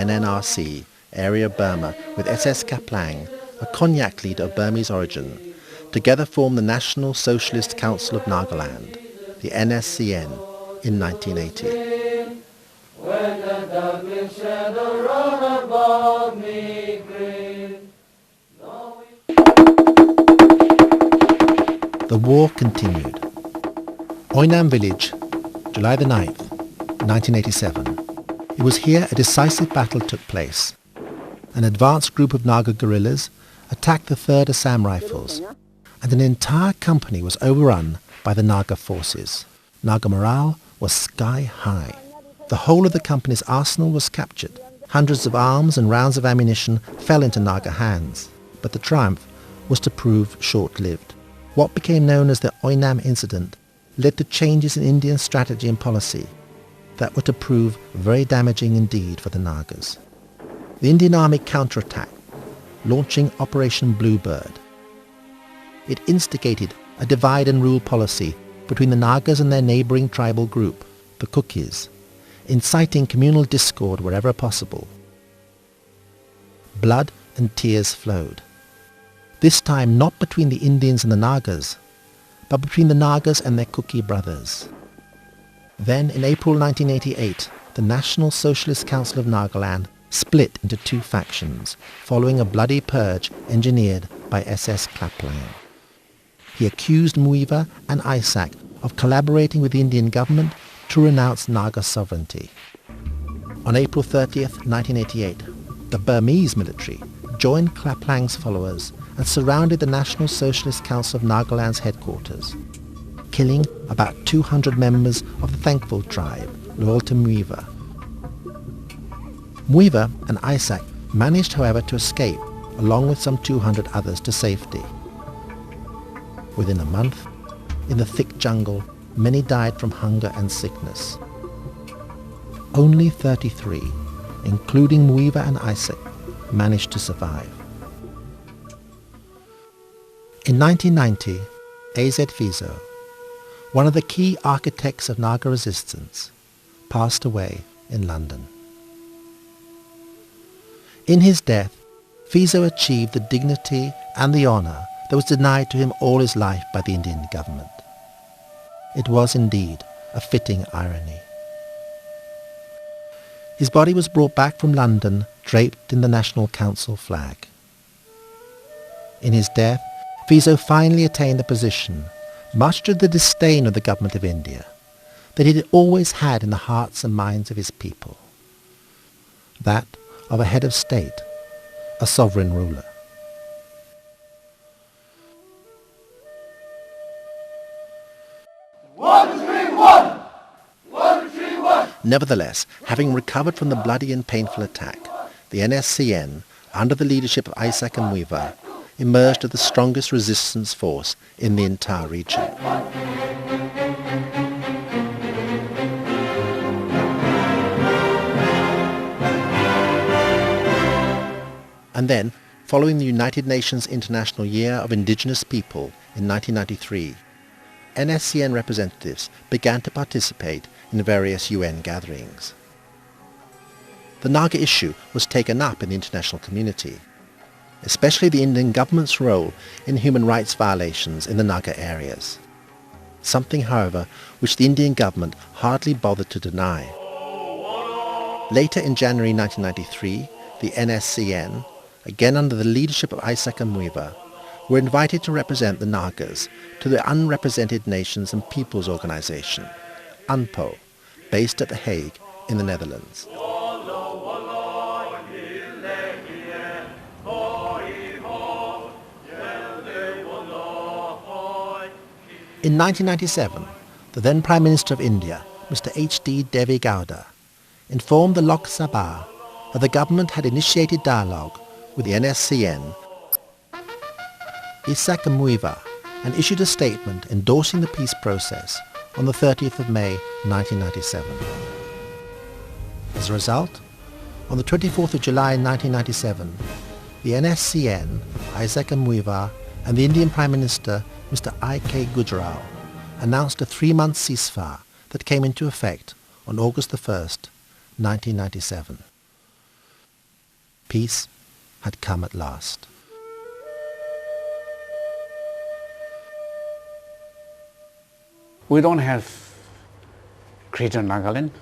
NNRC, area of Burma, with SS Kaplang, a Konyak leader of Burmese origin, together formed the National Socialist Council of Nagaland, the NSCN, in 1980. When the darkling shadow run above me green. The war continued. Oinam village, July the 9th, 1987. It was here a decisive battle took place. An advanced group of Naga guerrillas attacked the 3rd Assam Rifles, and an entire company was overrun by the Naga forces. Naga morale was sky high. The whole of the company's arsenal was captured. Hundreds of arms and rounds of ammunition fell into Naga hands, but the triumph was to prove short-lived. What became known as the Oinam incident led to changes in Indian strategy and policy that were to prove very damaging indeed for the Nagas. The Indian Army counterattacked, launching Operation Bluebird. It instigated a divide and rule policy between the Nagas and their neighbouring tribal group, the Kukis, inciting communal discord wherever possible. Blood and tears flowed. This time not between the Indians and the Nagas, but between the Nagas and their Kuki brothers. Then in April 1988, the National Socialist Council of Nagaland split into 2 factions, following a bloody purge engineered by SS Kaplang. He accused Muiva and Isaac of collaborating with the Indian government to renounce Naga sovereignty. On April 30th, 1988, the Burmese military joined Kaplang's followers and surrounded the National Socialist Council of Nagaland's headquarters, killing about 200 members of the Thankful tribe, loyal to Muiva. Muiva and Isaac managed, however, to escape, along with some 200 others, to safety. Within a month, in the thick jungle, many died from hunger and sickness. Only 33, including Muiva and Isaac, managed to survive. In 1990, A.Z. Fizo, one of the key architects of Naga resistance, passed away in London. In his death, Fizo achieved the dignity and the honour that was denied to him all his life by the Indian government. It was indeed a fitting irony. His body was brought back from London draped in the National Council flag. In his death, Fizo finally attained the position, much to the disdain of the government of India, that he had always had in the hearts and minds of his people. That of a head of state, a sovereign ruler. Nevertheless, having recovered from the bloody and painful attack, the NSCN, under the leadership of Isaac and Muiva, emerged as the strongest resistance force in the entire region. And then, following the United Nations International Year of Indigenous People in 1993, NSCN representatives began to participate in various UN gatherings. The Naga issue was taken up in the international community, especially the Indian government's role in human rights violations in the Naga areas, something, however, which the Indian government hardly bothered to deny. Later in January 1993, the NSCN, again under the leadership of Isaac and Muiva, were invited to represent the Nagas to the Unrepresented Nations and Peoples Organization, UNPO, based at The Hague in the Netherlands. In 1997, the then Prime Minister of India, Mr. H.D. Deve Gowda, informed the Lok Sabha that the government had initiated dialogue with the NSCN, Isaac and Muiva, and issued a statement endorsing the peace process on the 30th of May 1997. As a result, on the 24th of July 1997, the NSCN, Isaac and Muiva, and the Indian Prime Minister, Mr. I.K. Gujral, announced a 3-month ceasefire that came into effect on August the 1st, 1997. Peace had come at last. We don't have Greater Nagaland.